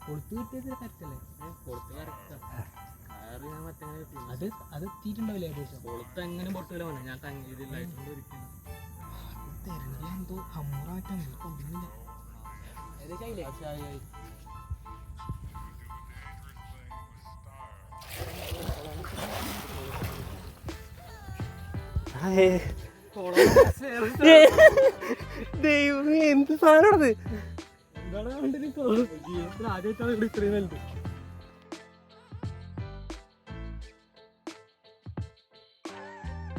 കൊളുത്ത് കിട്ടിയത് കറക്റ്റല്ലേ? കൊളുത്ത് കറക്റ്റാ. കയറ് ഞാൻ മറ്റേ അത് എത്തിയിട്ടുണ്ടാവില്ല ഏകദേശം. കൊളുത്ത് എങ്ങനെ പൊട്ടൂല മോനെ, ഞാൻ ഇതില്ലായിട്ടുണ്ട് ഒരിക്കലും. തെരഞ്ഞ എന്തോ ഹമ്മറായിട്ടാണ് കൊണ്ടുവന്നില്ല. ദൈവമേ എന്ത് സാധനമാണത്? എന്താണ് ആദ്യമായിട്ടാണ് ഇവിടെ ഇത്രയും വലുത്.